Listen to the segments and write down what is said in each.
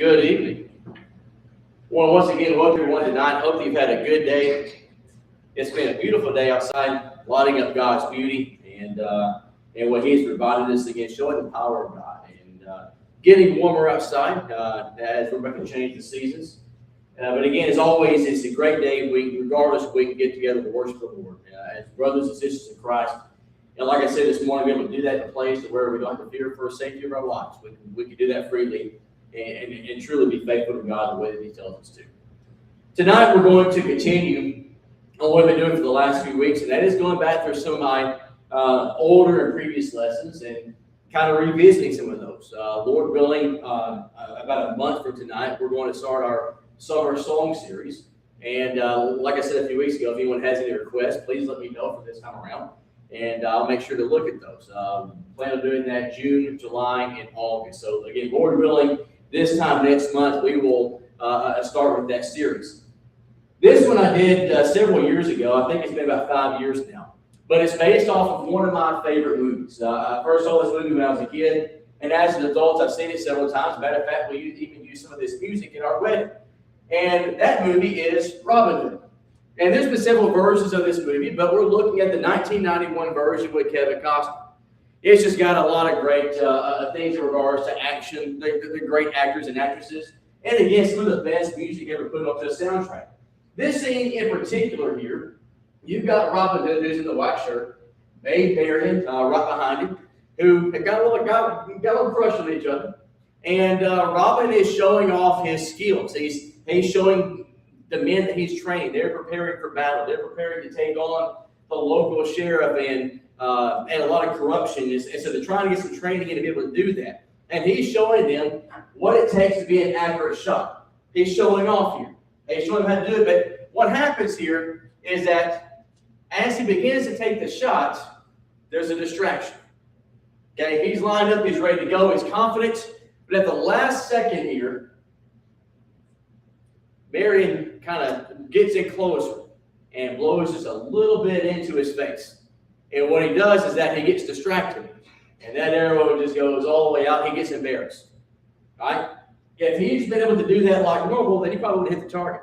Good evening. Well, once again, welcome everyone tonight. Hope you've had a good day. It's been a beautiful day outside, lighting up God's beauty and what He's provided us again, showing the power of God and getting warmer outside as we're making change the seasons. But again, as always, it's a great day. Regardless, we can get together to worship the Lord as brothers and sisters in Christ. And like I said this morning, we're able to do that in a place where we don't have to fear for the safety of our lives. We can do that freely and truly be faithful to God the way that He tells us to. Tonight, we're going to continue on what I've been doing for the last few weeks, and that is going back through some of my older and previous lessons and kind of revisiting some of those. Lord willing, about a month from tonight, we're going to start our summer song series. And like I said a few weeks ago, if anyone has any requests, please let me know for this time around. And I'll make sure to look at those. Plan on doing that June, July, and August. So again, Lord willing, this time next month, we will start with that series. This one I did several years ago. I think it's been about 5 years now. But it's based off of one of my favorite movies. I first saw this movie when I was a kid. And as an adult, I've seen it several times. As a matter of fact, we even use some of this music in our wedding. And that movie is Robin Hood. And there's been several versions of this movie, but we're looking at the 1991 version with Kevin Costner. It's just got a lot of great things in regards to action. They're great actors and actresses. And again, some of the best music ever put onto a soundtrack. This scene in particular here, you've got Robin Hood, who's in the white shirt, Maid Marian right behind him, who have got a little crush on each other. And Robin is showing off his skills. He's showing the men that he's training. They're preparing for battle. They're preparing to take on the local sheriff and a lot of corruption. And so they're trying to get some training in to be able to do that. And he's showing them what it takes to be an accurate shot. He's showing off here. He's showing them how to do it. But what happens here is that as he begins to take the shot, there's a distraction. Okay, he's lined up. He's ready to go. He's confident. But at the last second here, Marion kind of gets in closer and blows just a little bit into his face. And what he does is that he gets distracted. And that arrow just goes all the way out. He gets embarrassed. Right? If he's been able to do that like normal, then he probably would hit the target.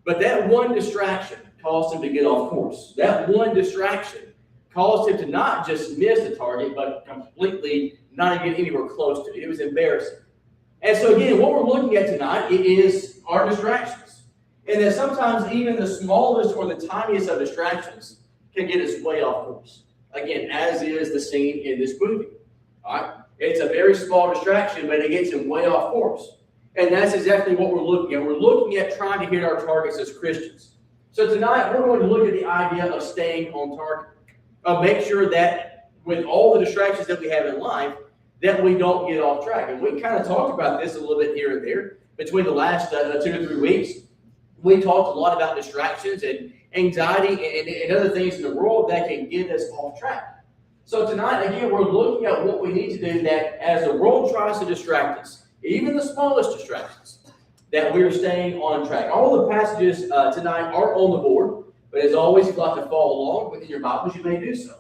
But that one distraction caused him to get off course. That one distraction caused him to not just miss the target, but completely not get anywhere close to it. It was embarrassing. And so again, what we're looking at tonight is our distractions. And that sometimes even the smallest or the tiniest of distractions can get us way off course. Again, as is the scene in this movie. All right? It's a very small distraction, but it gets him way off course. And that's exactly what we're looking at. We're looking at trying to hit our targets as Christians. So tonight, we're going to look at the idea of staying on target. Make sure that with all the distractions that we have in life, that we don't get off track. And we kind of talked about this a little bit here and there between the last 2 to 3 weeks. We talked a lot about distractions and anxiety and other things in the world that can get us off track. So tonight, again, we're looking at what we need to do that as the world tries to distract us, even the smallest distractions, that we're staying on track. All the passages tonight are on the board, but as always, if you'd like to follow along within your Bibles, you may do so.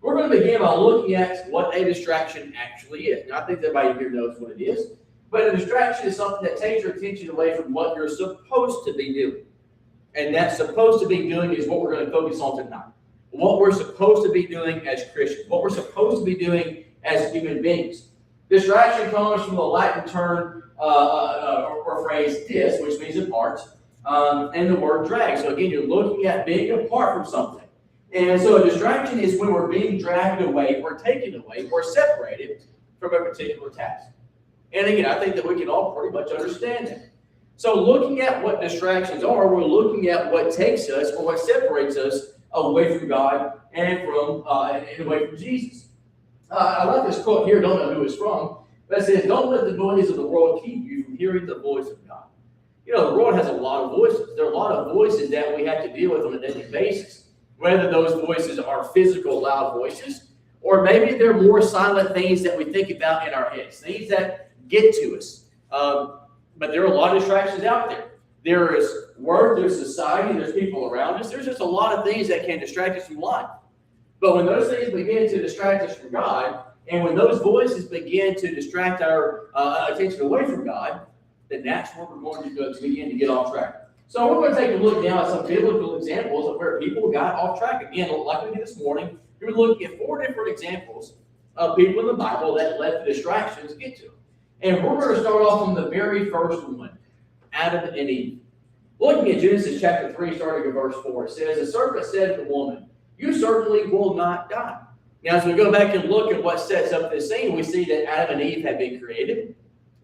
We're going to begin by looking at what a distraction actually is. Now, I think everybody here knows what it is, but a distraction is something that takes your attention away from what you're supposed to be doing. And that supposed to be doing is what we're going to focus on tonight. What we're supposed to be doing as Christians, what we're supposed to be doing as human beings. Distraction comes from the Latin term or phrase dis, which means apart, and the word drag. So again, you're looking at being apart from something. And so a distraction is when we're being dragged away, or taken away, or separated from a particular task. And again, I think that we can all pretty much understand that. So looking at what distractions are, we're looking at what takes us or what separates us away from God and away from Jesus. I like this quote here, don't know who it's from, but it says, "Don't let the noise of the world keep you from hearing the voice of God." You know, the world has a lot of voices. There are a lot of voices that we have to deal with on a daily basis. Whether those voices are physical, loud voices, or maybe they're more silent things that we think about in our heads, things that get to us. But there are a lot of distractions out there. There is work, there's society, there's people around us. There's just a lot of things that can distract us from life. But when those things begin to distract us from God, and when those voices begin to distract our attention away from God, then that's where we're going to begin to get off track. So we're going to take a look now at some biblical examples of where people got off track. Again, like we did this morning, we're looking at 4 different examples of people in the Bible that let the distractions get to them. And we're going to start off on the very first one, Adam and Eve. Looking at Genesis chapter 3, starting at verse 4, it says, the serpent said to the woman, you certainly will not die. Now, as we go back and look at what sets up this scene, we see that Adam and Eve have been created.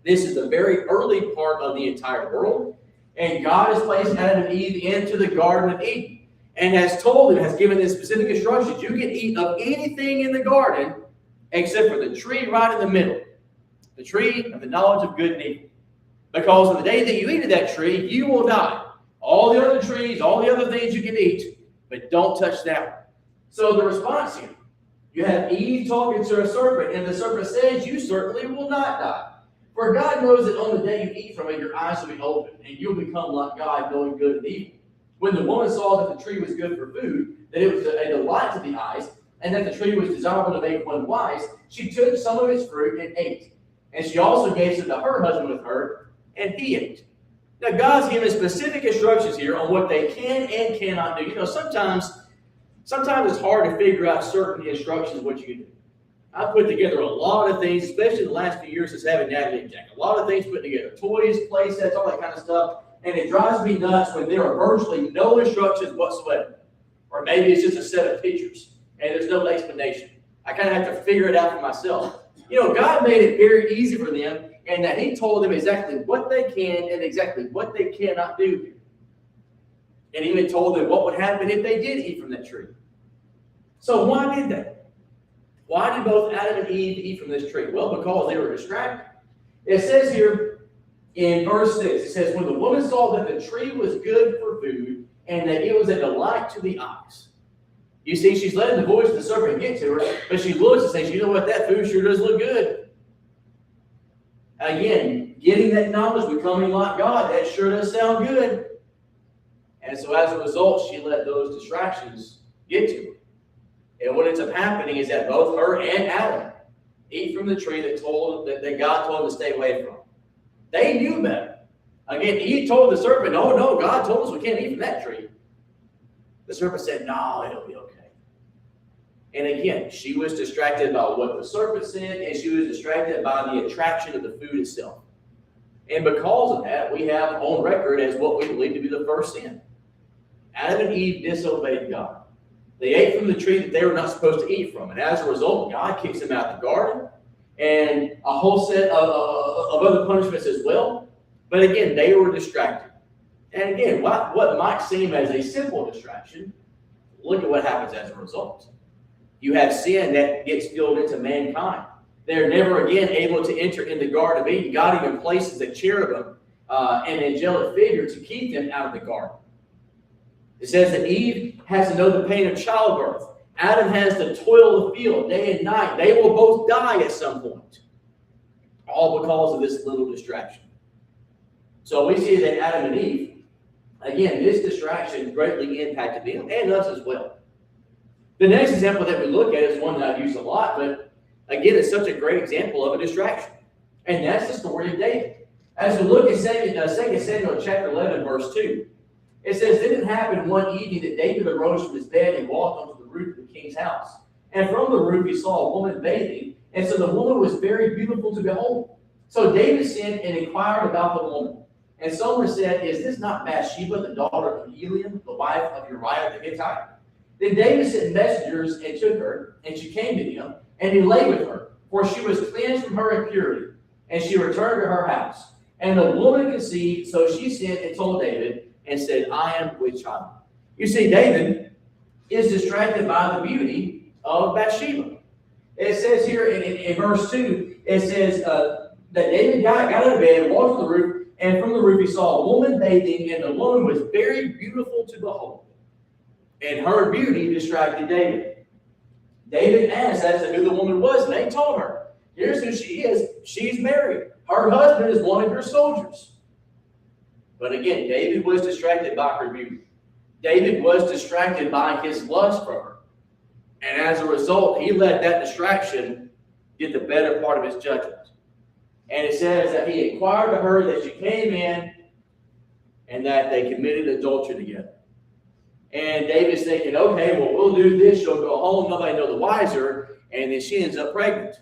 This is the very early part of the entire world. And God has placed Adam and Eve into the Garden of Eden and has told them, has given them specific instructions. You can eat of anything in the garden except for the tree right in the middle, the tree of the knowledge of good and evil. Because on the day that you eat of that tree, you will die. All the other trees, all the other things you can eat, but don't touch that one. So the response here, you have Eve talking to a serpent, and the serpent says, you certainly will not die. For God knows that on the day you eat from it, your eyes will be opened, and you'll become like God, knowing good and evil. When the woman saw that the tree was good for food, that it was a delight to the eyes, and that the tree was desirable to make one wise, she took some of its fruit and ate. And she also gave some to her husband with her, and he ate. Now, God's given specific instructions here on what they can and cannot do. You know, sometimes it's hard to figure out certain instructions what you can do. I put together a lot of things, especially in the last few years since having Natalie and Jack. A lot of things put together, toys, play sets, all that kind of stuff. And it drives me nuts when there are virtually no instructions whatsoever. Or maybe it's just a set of pictures and there's no explanation. I kind of have to figure it out for myself. You know, God made it very easy for them, and that he told them exactly what they can and exactly what they cannot do. And even told them what would happen if they did eat from that tree. So why did they? Why did both Adam and Eve eat from this tree? Well, because they were distracted. It says here in verse 6, it says, when the woman saw that the tree was good for food and that it was a delight to the eyes. You see, she's letting the voice of the serpent get to her, but she looks and says, you know what, that food sure does look good. Again, getting that knowledge, becoming like God, that sure does sound good. And so as a result, she let those distractions get to her. And what ends up happening is that both her and Adam eat from the tree that God told them to stay away from. They knew better. Again, Eve told the serpent, no, God told us we can't eat from that tree. The serpent said, no, it'll be okay. And again, she was distracted by what the serpent said, and she was distracted by the attraction of the food itself. And because of that, we have on record as what we believe to be the first sin. Adam and Eve disobeyed God. They ate from the tree that they were not supposed to eat from. And as a result, God kicks them out of the garden and a whole set of other punishments as well. But again, they were distracted. And again, what might seem as a simple distraction, look at what happens as a result. You have sin that gets spilled into mankind. They're never again able to enter in the Garden of Eden. God even places a cherubim, an angelic figure to keep them out of the garden. It says that Eve has to know the pain of childbirth. Adam has to toil the field day and night. They will both die at some point. All because of this little distraction. So we see that Adam and Eve, again, this distraction greatly impacted them and us as well. The next example that we look at is one that I've used a lot, but again, it's such a great example of a distraction. And that's the story of David. As we look at 2 Samuel chapter 11, verse 2, it says, "Then it happened one evening that David arose from his bed and walked onto the roof of the king's house. And from the roof he saw a woman bathing, and so the woman was very beautiful to behold. So David sent and inquired about the woman. And someone said, Is this not Bathsheba, the daughter of Eliam, the wife of Uriah the Hittite? Then David sent messengers and took her, and she came to him, and he lay with her, for she was cleansed from her impurity. And she returned to her house. And the woman conceived, so she sent and told David, and said, I am with child." You see, David is distracted by the beauty of Bathsheba. It says here in verse 2, it says that David got out of bed, walked to the roof, and from the roof he saw a woman bathing, and the woman was very beautiful to behold. And her beauty distracted David. David asked as to who the woman was, and they told her, here's who she is. She's married. Her husband is one of your soldiers. But again, David was distracted by her beauty. David was distracted by his lust for her. And as a result, he let that distraction get the better part of his judgment. And it says that he inquired to her that she came in and that they committed adultery together. And David's thinking, okay, well, we'll do this. She'll go home. Nobody know the wiser. And then she ends up pregnant.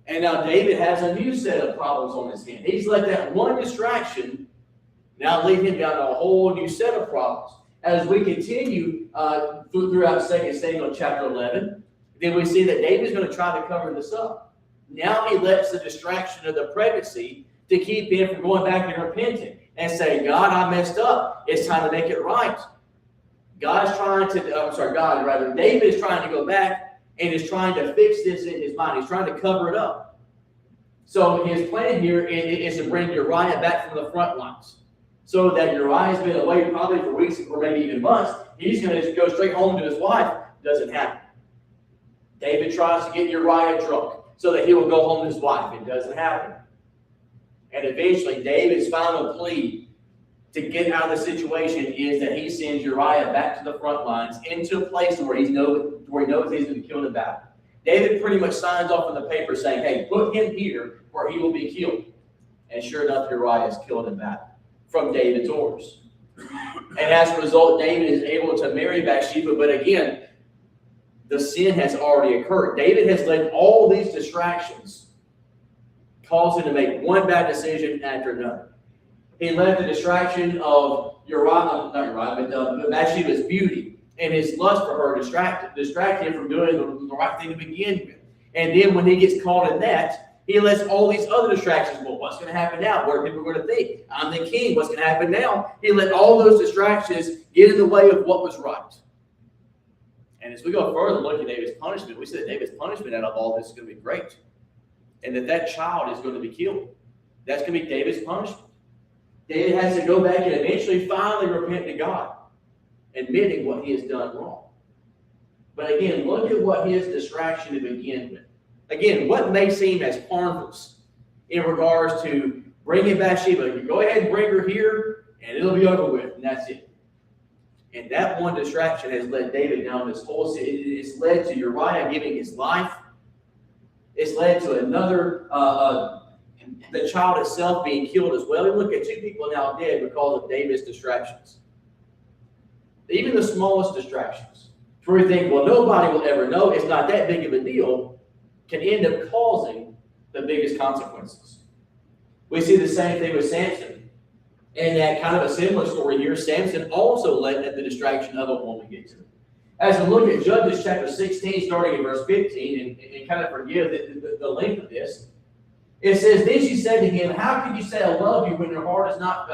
And now David has a new set of problems on his hand. He's let that one distraction now lead him down a whole new set of problems. As we continue throughout 2 Samuel chapter 11, then we see that David's going to try to cover this up. Now he lets the distraction of the pregnancy to keep him from going back and repenting and saying, God, I messed up. It's time to make it right. David is trying to go back and is trying to fix this in his mind. He's trying to cover it up. So his plan here is to bring Uriah back from the front lines, so that Uriah's been away probably for weeks or maybe even months. He's going to go straight home to his wife. Doesn't happen. David tries to get Uriah drunk so that he will go home to his wife. It doesn't happen. And eventually, David's final plea to get out of the situation is that he sends Uriah back to the front lines into a place where he knows he's going to be killed in battle. David pretty much signs off on the paper saying, hey, put him here where he will be killed. And sure enough, Uriah is killed in battle from David's orders. And as a result, David is able to marry Bathsheba, but again, the sin has already occurred. David has let all these distractions cause him to make one bad decision after another. He let the distraction of Bathsheba's beauty and his lust for her distract him from doing the right thing to begin with. And then when he gets caught in that, he lets all these other distractions. Well, what's going to happen now? What are people going to think? I'm the king. What's going to happen now? He let all those distractions get in the way of what was right. And as we go further and look at David's punishment, we see that David's punishment out of all this is going to be great. And that child is going to be killed. That's going to be David's punishment. David has to go back and eventually finally repent to God, admitting what he has done wrong. But again, look at what his distraction to begin with. Again, what may seem as harmless in regards to bringing Bathsheba. You go ahead and bring her here, and it'll be over with, and that's it. And that one distraction has led David down this whole city. It's led to Uriah giving his life. It's led to another, the child itself being killed as well. We look at 2 people now dead because of David's distractions. Even the smallest distractions, where we think, well, nobody will ever know, it's not that big of a deal, can end up causing the biggest consequences. We see the same thing with Samson. And that kind of a similar story here, Samson also let the distraction of a woman get to him. As we look at Judges chapter 16, starting in verse 15, and kind of forgive the length of this, it says, then she said to him, how can you say I love you when your heart is not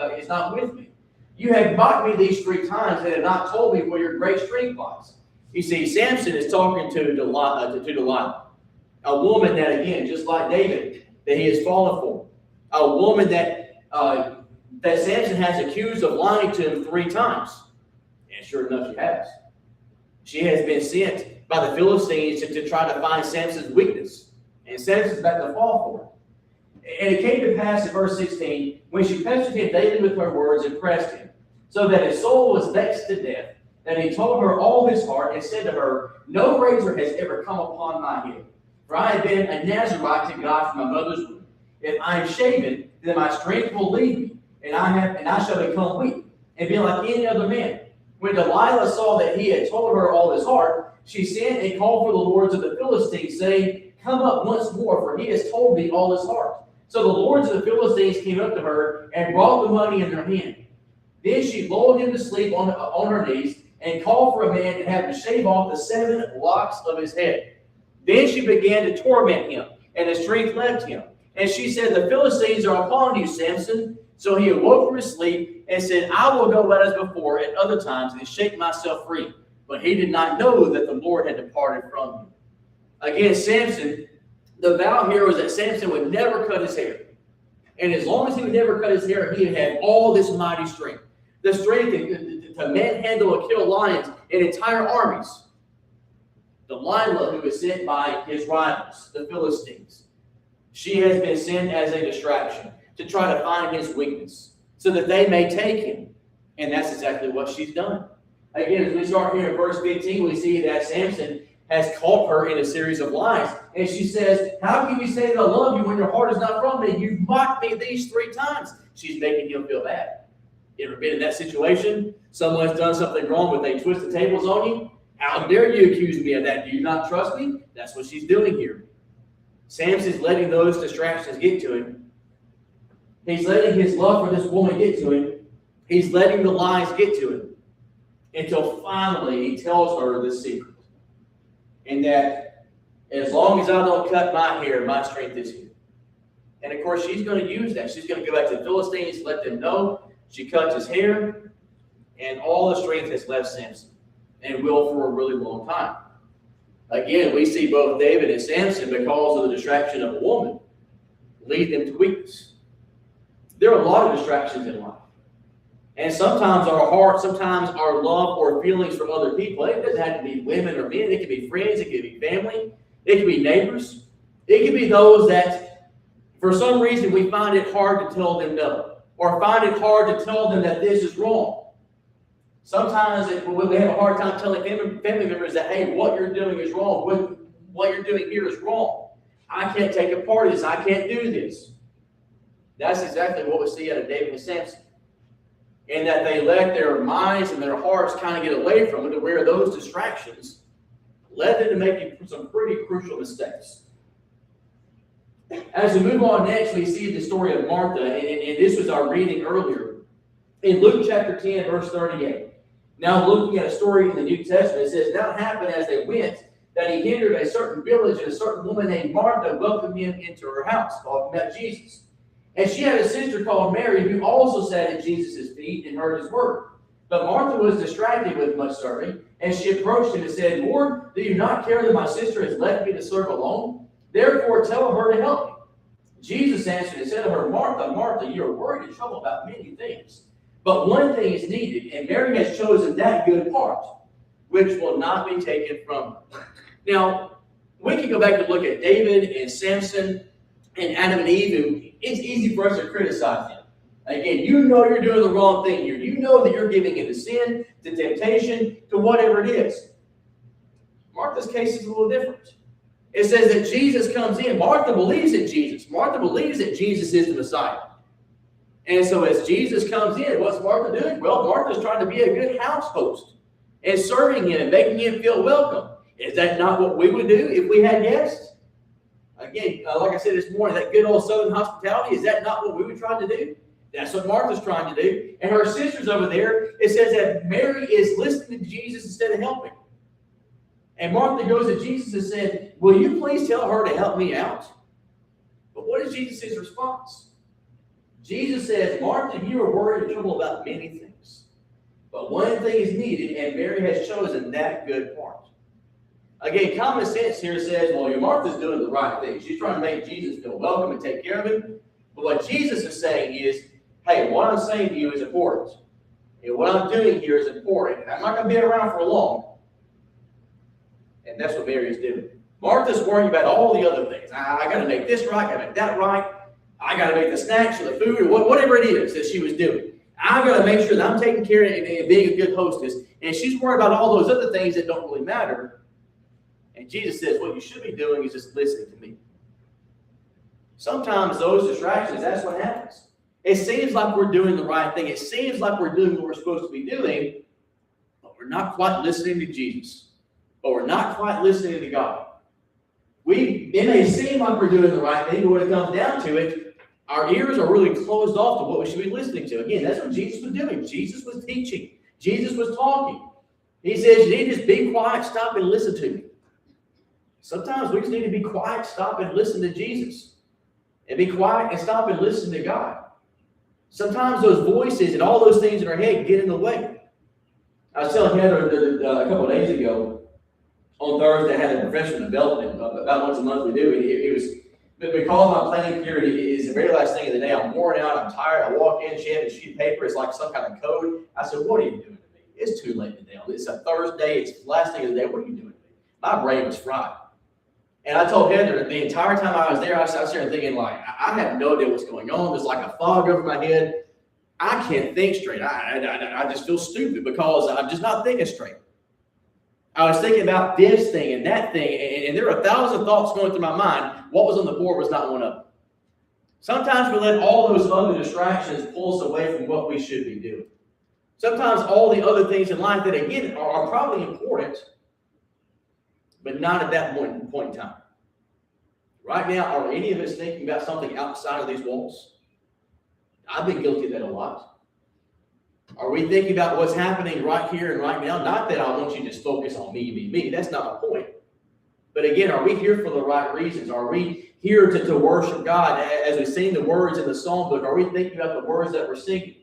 with me? You have mocked me these 3 times and have not told me where your great strength lies. You see, Samson is talking to Delilah, a woman that, again, just like David, that he has fallen for. A woman that Samson has accused of lying to him 3 times. And sure enough, she has. She has been sent by the Philistines to try to find Samson's weakness. And Samson's about to fall for it. And it came to pass in verse 16, when she pestered him daily with her words and pressed him, so that his soul was vexed to death, that he told her all his heart and said to her, no razor has ever come upon my head, for I have been a Nazarite to God from my mother's womb. If I am shaven, then my strength will leave me, and I shall become weak, and be like any other man. When Delilah saw that he had told her all his heart, she sent and called for the lords of the Philistines, saying, come up once more, for he has told me all his heart. So the lords of the Philistines came up to her and brought the money in their hand. Then she lulled him to sleep on her knees and called for a man and had him shave off the 7 locks of his head. Then she began to torment him, and his strength left him. And she said, the Philistines are upon you, Samson. So he awoke from his sleep and said, I will go as before at other times and shake myself free. But he did not know that the Lord had departed from him. Again, Samson, the vow here was that Samson would never cut his hair. And as long as he would never cut his hair, he would have all this mighty strength. The strength to manhandle or kill lions and entire armies. Delilah, who was sent by his rivals, the Philistines, she has been sent as a distraction to try to find his weakness so that they may take him. And that's exactly what she's done. Again, as we start here in verse 15, we see that Samson has caught her in a series of lies. And she says, how can you say that I love you when your heart is not from me? You've mocked me these 3 times. She's making him feel bad. You ever been in that situation? Someone's done something wrong, but they twist the tables on you? How dare you accuse me of that? Do you not trust me? That's what she's doing here. Samson's letting those distractions get to him. He's letting his love for this woman get to him. He's letting the lies get to him. Until finally he tells her the secret. And that as long as I don't cut my hair, my strength is here. And of course, she's going to use that. She's going to go back to the Philistines, let them know. She cuts his hair, and all the strength has left Samson, and will for a really long time. Again, we see both David and Samson, because of the distraction of a woman, lead them to weakness. There are a lot of distractions in life. And sometimes our heart, sometimes our love or feelings from other people, it doesn't have to be women or men. It could be friends. It could be family. It could be neighbors. It could be those that, for some reason, we find it hard to tell them no. Or find it hard to tell them that this is wrong. Sometimes we have a hard time telling family members that, hey, what you're doing is wrong. What you're doing here is wrong. I can't take a part of this. I can't do this. That's exactly what we see out of David and Samson. And that they let their minds and their hearts kind of get away from it, to where those distractions led them to making some pretty crucial mistakes. As we move on next, we see the story of Martha, and this was our reading earlier. In Luke chapter 10, verse 38. Now looking at a story in the New Testament, it says, now it happened as they went, that he entered a certain village, and a certain woman named Martha welcomed him into her house, talking about Jesus. And she had a sister called Mary, who also sat at Jesus' feet and heard his word. But Martha was distracted with much serving, and she approached him and said, Lord, do you not care that my sister has left me to serve alone? Therefore tell her to help me. Jesus answered and said to her, Martha, Martha, you are worried and troubled about many things. But one thing is needed, and Mary has chosen that good part, which will not be taken from her. Now, we can go back and look at David and Samson and Adam and Eve, and it's easy for us to criticize them. Again, you know you're doing the wrong thing here. You know that you're giving into sin, to temptation, to whatever it is. Martha's case is a little different. It says that Jesus comes in. Martha believes in Jesus. Martha believes that Jesus is the Messiah. And so as Jesus comes in, what's Martha doing? Well, Martha's trying to be a good house host and serving him and making him feel welcome. Is that not what we would do if we had guests? Again, like I said this morning, that good old Southern hospitality, is that not what we would try to do? That's what Martha's trying to do. And her sister's over there, it says that Mary is listening to Jesus instead of helping. And Martha goes to Jesus and said, will you please tell her to help me out? But what is Jesus' response? Jesus says, Martha, you are worried and troubled about many things. But one thing is needed, and Mary has chosen that good part. Again, common sense here says, well, your Martha's doing the right thing. She's trying to make Jesus feel welcome and take care of him. But what Jesus is saying is, hey, what I'm saying to you is important. And what I'm doing here is important. And I'm not going to be around for long. And that's what Mary is doing. Martha's worrying about all the other things. I got to make this right. I got to make that right. I got to make the snacks or the food or whatever it is that she was doing. I've got to make sure that I'm taking care of it and being a good hostess. And she's worried about all those other things that don't really matter. And Jesus says, what you should be doing is just listening to me. Sometimes those distractions, that's what happens. It seems like we're doing the right thing. It seems like we're doing what we're supposed to be doing, but we're not quite listening to Jesus. But we're not quite listening to God. It may seem like we're doing the right thing, but when it comes down to it, our ears are really closed off to what we should be listening to. Again, that's what Jesus was doing. Jesus was teaching. Jesus was talking. He says, you need to just be quiet, stop and listen to me. Sometimes we just need to be quiet, stop and listen to Jesus. And be quiet and stop and listen to God. Sometimes those voices and all those things in our head get in the way. I was telling Heather a couple of days ago, on Thursday, I had a professional development. About once a month we do. It was because my planning period is the very last thing of the day. I'm worn out. I'm tired. I walk in. She had a sheet of paper. It's like some kind of code. I said, "What are you doing to me? It's too late today. It's a Thursday. It's the last thing of the day. What are you doing to me?" My brain was fried. And I told Heather the entire time I was there, I was there thinking like, I have no idea what's going on. There's like a fog over my head. I can't think straight. I just feel stupid because I'm just not thinking straight. I was thinking about this thing and that thing, and there are 1,000 thoughts going through my mind. What was on the board was not one of them. Sometimes we let all those other distractions pull us away from what we should be doing. Sometimes all the other things in life that, again, are probably important, but not at that point in time. Right now, are any of us thinking about something outside of these walls? I've been guilty of that a lot. Are we thinking about what's happening right here and right now? Not that I want you to just focus on me. That's not my point. But again, are we here for the right reasons? Are we here to worship God as we sing the words in the song book? Are we thinking about the words that we're singing?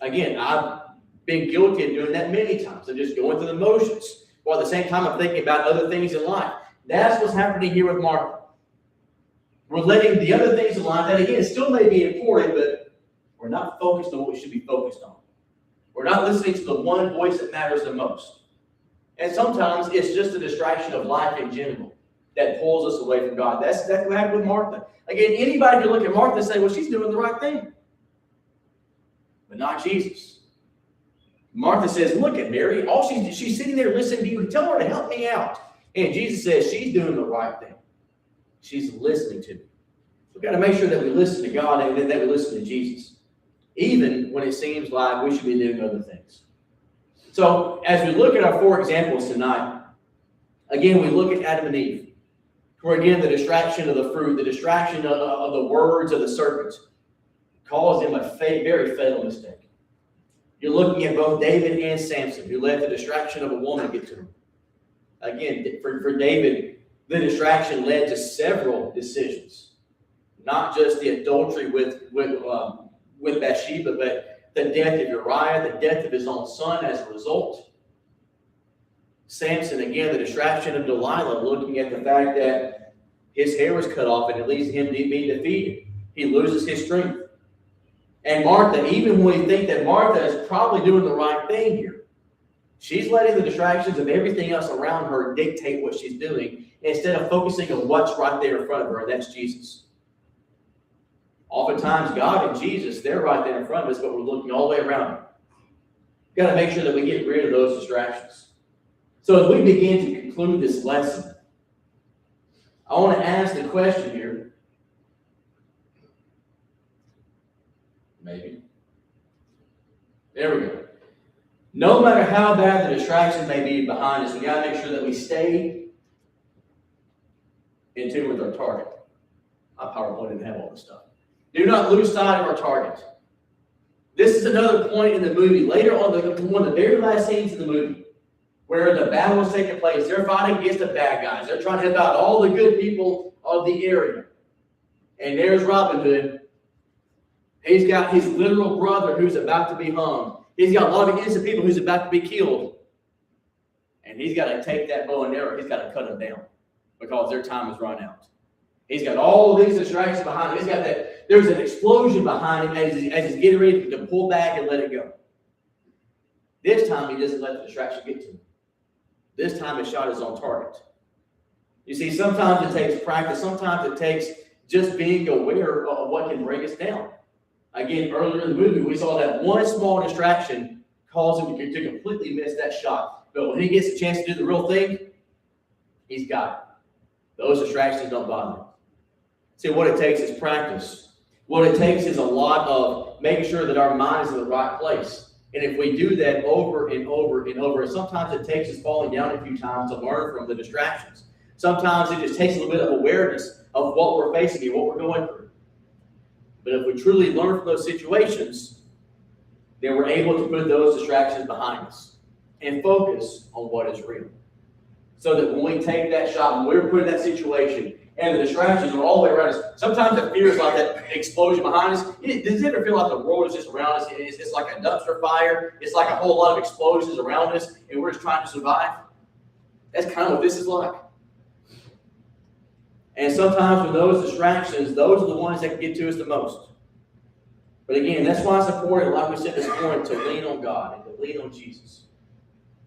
Again, I've been guilty of doing that many times. I'm just going through the motions, while at the same time I'm thinking about other things in life. That's what's happening here with Martha. We're letting the other things in life that, again, still may be important, but we're not focused on what we should be focused on. We're not listening to the one voice that matters the most. And sometimes it's just a distraction of life in general that pulls us away from God. That's what happened with Martha. Again, anybody can look at Martha and say, well, she's doing the right thing. But not Jesus. Martha says, look at Mary. She's sitting there listening to you. Tell her to help me out. And Jesus says, she's doing the right thing. She's listening to me. We've got to make sure that we listen to God and that we listen to Jesus, even when it seems like we should be doing other things. So as we look at our 4 examples tonight, again, we look at Adam and Eve, where again, the distraction of the fruit, the distraction of the words of the serpent caused them a very fatal mistake. You're looking at both David and Samson, who let the distraction of a woman get to him. Again, for David, the distraction led to several decisions, not just the adultery with Bathsheba, but the death of Uriah, the death of his own son as a result. Samson, again, the distraction of Delilah, looking at the fact that his hair was cut off and it leads him to be defeated. He loses his strength. And Martha, even when we think that Martha is probably doing the right thing here, she's letting the distractions of everything else around her dictate what she's doing instead of focusing on what's right there in front of her, and that's Jesus. Oftentimes, God and Jesus, they're right there in front of us, but we're looking all the way around them. We've got to make sure that we get rid of those distractions. So as we begin to conclude this lesson, I want to ask the question here. Maybe. There we go. No matter how bad the distraction may be behind us, we got to make sure that we stay in tune with our target. My PowerPoint didn't have all this stuff. Do not lose sight of our target. This is another point in the movie. Later on, one of the very last scenes in the movie, where the battle is taking place, they're fighting against the bad guys. They're trying to help out all the good people of the area. And there's Robin Hood. He's got his literal brother who's about to be hung. He's got a lot of innocent people who's about to be killed. And he's got to take that bow and arrow. He's got to cut them down because their time has run out. He's got all these distractions behind him. He's got that. There's an explosion behind him as he's getting ready to pull back and let it go. This time, he doesn't let the distraction get to him. This time, his shot is on target. You see, sometimes it takes practice. Sometimes it takes just being aware of what can bring us down. Again, earlier in the movie, we saw that one small distraction caused him to completely miss that shot. But when he gets a chance to do the real thing, he's got it. Those distractions don't bother him. See, what it takes is practice. What it takes is a lot of making sure that our mind is in the right place. And if we do that over and over and over, and sometimes it takes us falling down a few times to learn from the distractions. Sometimes it just takes a little bit of awareness of what we're facing and what we're going through. But if we truly learn from those situations, then we're able to put those distractions behind us and focus on what is real. So that when we take that shot, when we're put in that situation, and the distractions are all the way around us, sometimes it feels like that explosion behind us. Does it ever feel like the world is just around us? It's like a dumpster fire. It's like a whole lot of explosions around us, and we're just trying to survive. That's kind of what this is like. And sometimes with those distractions, those are the ones that can get to us the most. But again, that's why it's important, like we said this morning, to lean on God and to lean on Jesus.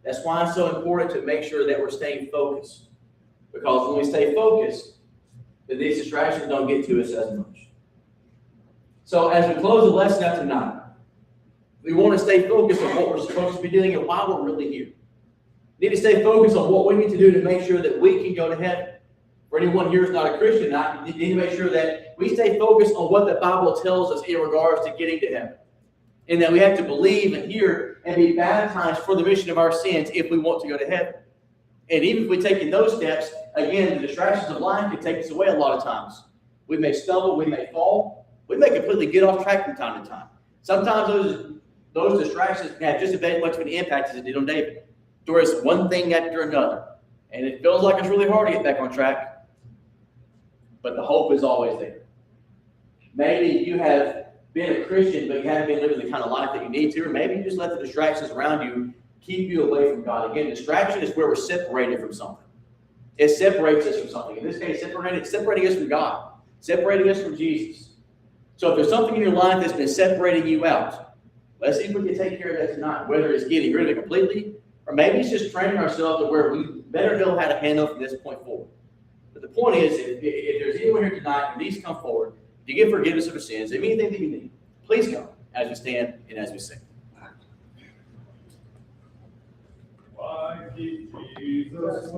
That's why it's so important to make sure that we're staying focused. Because when we stay focused, then these distractions don't get to us as much. So as we close the lesson out tonight, we want to stay focused on what we're supposed to be doing and why we're really here. We need to stay focused on what we need to do to make sure that we can go to heaven. For anyone here who's not a Christian, I need to make sure that we stay focused on what the Bible tells us in regards to getting to heaven. And that we have to believe and hear and be baptized for the remission of our sins if we want to go to heaven. And even if we take in those steps, again, the distractions of life can take us away a lot of times. We may stumble, we may fall, we may completely get off track from time to time. Sometimes those distractions can have just as much of an impact as it did on David. There is one thing after another. And it feels like it's really hard to get back on track. But the hope is always there. Maybe you have been a Christian, but you haven't been living the kind of life that you need to, or maybe you just let the distractions around you keep you away from God. Again, distraction is where we're separated from something. It separates us from something. In this case, separating us from God, separating us from Jesus. So if there's something in your life that's been separating you out, let's see if we can take care of that tonight, whether it's getting rid of it completely, or maybe it's just training ourselves to where we better know how to handle from this point forward. But the point is, if there's anyone here tonight who needs to come forward to get forgiveness of their sins, anything that you need, please come as we stand and as we sing. Why keep Jesus